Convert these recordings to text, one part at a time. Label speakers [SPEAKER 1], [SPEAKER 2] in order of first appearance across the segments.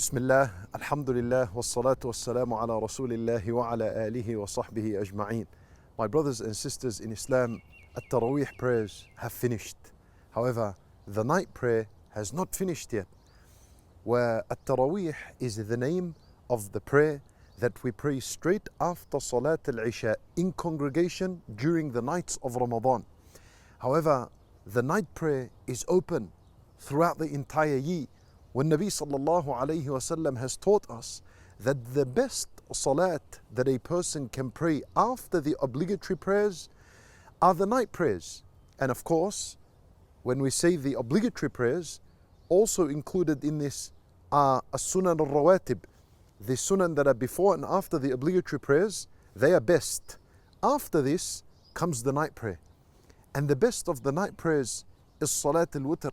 [SPEAKER 1] Bismillah, alhamdulillah, wassalatu wassalamu ala rasulillahi wa ala alihi wa sahbihi ajma'een. My brothers and sisters in Islam, Taraweeh prayers have finished. However, the night prayer has not finished yet. Where Taraweeh is the name of the prayer that we pray straight after Salat al-Isha in congregation during the nights of Ramadan. However, the night prayer is open throughout the entire year. When Nabi sallallahu alayhi wasallam has taught us that the best salat that a person can pray after the obligatory prayers are the night prayers. And of course, when we say the obligatory prayers, also included in this are as-sunan al-rawatib, the sunan that are before and after the obligatory prayers, they are best. After this comes the night prayer. And the best of the night prayers is Salat al-Witr.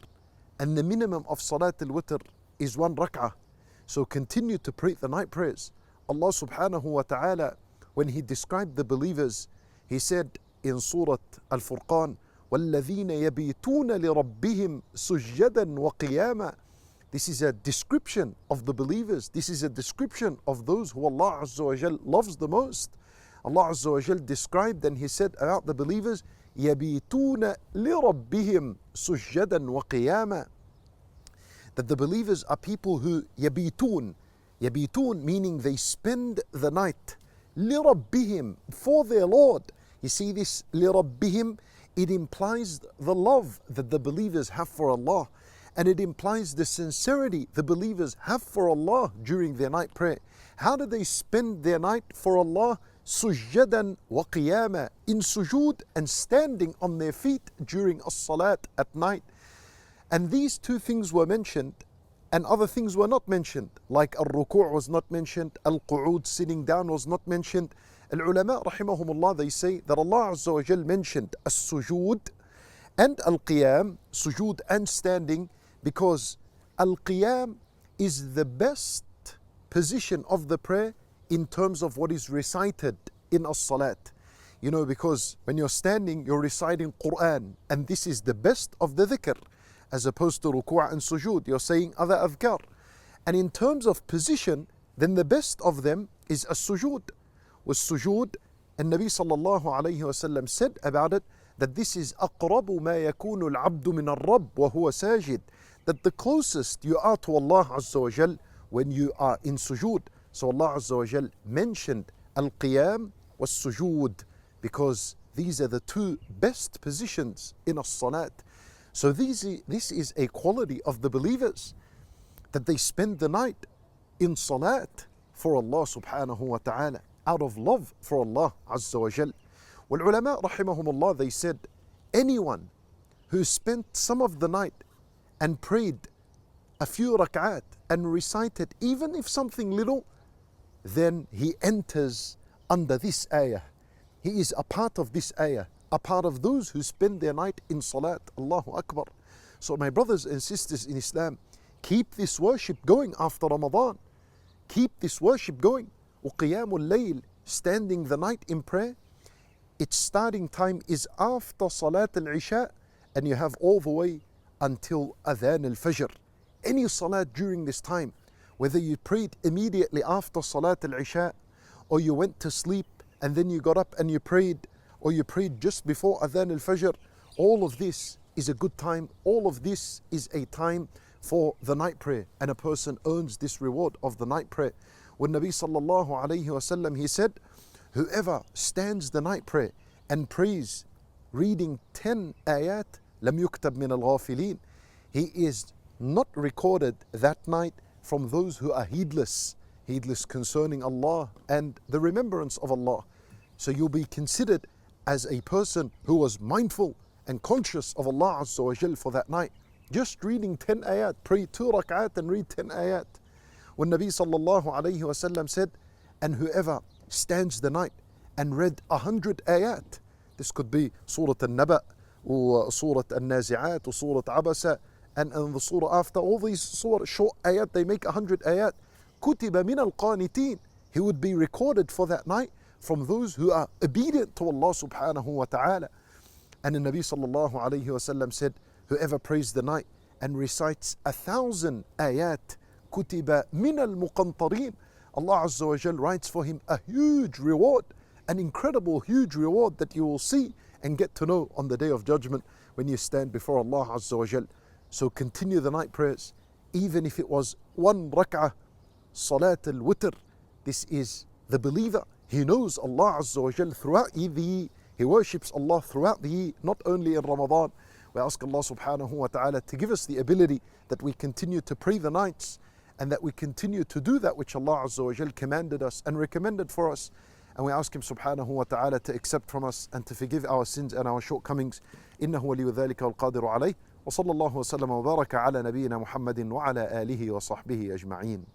[SPEAKER 1] And the minimum of Salat al-Witr is 1 rak'ah. So continue to pray the night prayers. Allah subhanahu wa ta'ala, when He described the believers, He said in Surah Al-Furqan, وَالَّذِينَ يَبِيتُونَ لِرَبِّهِمْ سُجَّدًا وَقِيَامًا. This is a description of the believers. This is a description of those who Allah Azza wa Jal loves the most. Allah Azza wa Jal described and He said about the believers, يَبِيتُونَ لِرَبِّهِمْ سُجَّدًا وَقِيَامًا. That the believers are people who yabitun meaning they spend the night لِرَبِّهِمْ, for their Lord. You see this لِرَبِّهِمْ, it implies the love that the believers have for Allah, and it implies the sincerity the believers have for Allah during their night prayer. How do they spend their night for Allah? سُجَّدًا وَقِيَامًا, in sujood and standing on their feet during as-salat at night. And these two things were mentioned and other things were not mentioned, like al-ruku' was not mentioned, al-qu'ud, sitting down, was not mentioned. Al-ulama rahimahumullah, they say that Allah Azza wa Jal mentioned as-sujood and al-qiyam, sujood and standing, because al-qiyam is the best position of the prayer in terms of what is recited in as-salat. You know, because when you're standing, you're reciting Quran, and this is the best of the dhikr, as opposed to ruku' and sujood. You're saying other adhkar. And in terms of position, then the best of them is as-sujood. With sujood, and Nabi sallallahu alayhi wasallam said about it that this is أقرب ما يكون العبد من الرب وهو ساجد, that the closest you are to Allah Azza wa Jal when you are in sujood. So Allah Azza wa Jal mentioned al-qiyam was-sujood because these are the two best positions in as-salat. So this is a quality of the believers, that they spend the night in salat for Allah subhanahu wa ta'ala, out of love for Allah Azza wa Jal. Wal ulama rahimahumullah, they said anyone who spent some of the night and prayed a few rak'at and recited even if something little, then he enters under this ayah. He is a part of this ayah, a part of those who spend their night in salat. Allahu Akbar. So my brothers and sisters in Islam, keep this worship going after Ramadan. Keep this worship going. وَقِيَامُ اللَّيْلِ, standing the night in prayer. Its starting time is after Salat al-Isha, and you have all the way until Adhan al-Fajr. Any salat during this time, whether you prayed immediately after Salat al-Isha, or you went to sleep and then you got up and you prayed, or you prayed just before Adhan al-Fajr, all of this is a good time. All of this is a time for the night prayer, and a person earns this reward of the night prayer. When Nabi sallallahu alayhi wasallam, he said, whoever stands the night prayer and prays reading 10 ayat, lam yuktab min al-ghafilin, he is not recorded that night from those who are heedless concerning Allah and the remembrance of Allah. So you'll be considered as a person who was mindful and conscious of Allah Azza wa Jal for that night. Just reading 10 ayat, pray 2 rak'at and read 10 ayat. When Nabi sallallahu alayhi wasallam said, and whoever stands the night and read 100 ayat, this could be Surah Al-Naba, or Surah Al-Nazi'at, or Surah Abasa, and the surah after, all these surah short ayat, they make 100 ayat. Kutiba min al-qanitin, he would be recorded for that night from those who are obedient to Allah subhanahu wa ta'ala. And the Nabi sallallahu alayhi wasallam said, whoever prays the night and recites 1,000 ayat, كُتِبَ مِنَ الْمُقَنْطَرِينَ. Allah Azza wa Jal writes for him a huge reward, an incredible huge reward that you will see and get to know on the Day of Judgment when you stand before Allah Azza wa Jal. So continue the night prayers, even if it was one rak'ah, Salat al-Witr. This is the believer. He knows Allah Azza wa Jal throughout the year. He worships Allah throughout the year, not only in Ramadan. We ask Allah subhanahu wa ta'ala to give us the ability that we continue to pray the nights and that we continue to do that which Allah Azza wa Jal commanded us and recommended for us. And we ask Him subhanahu wa ta'ala to accept from us and to forgive our sins and our shortcomings. إنه ولي ذلك والقادر عليه. وصلى الله وسلم وبارك على نبينا محمد وعلى آله وصحبه أجمعين.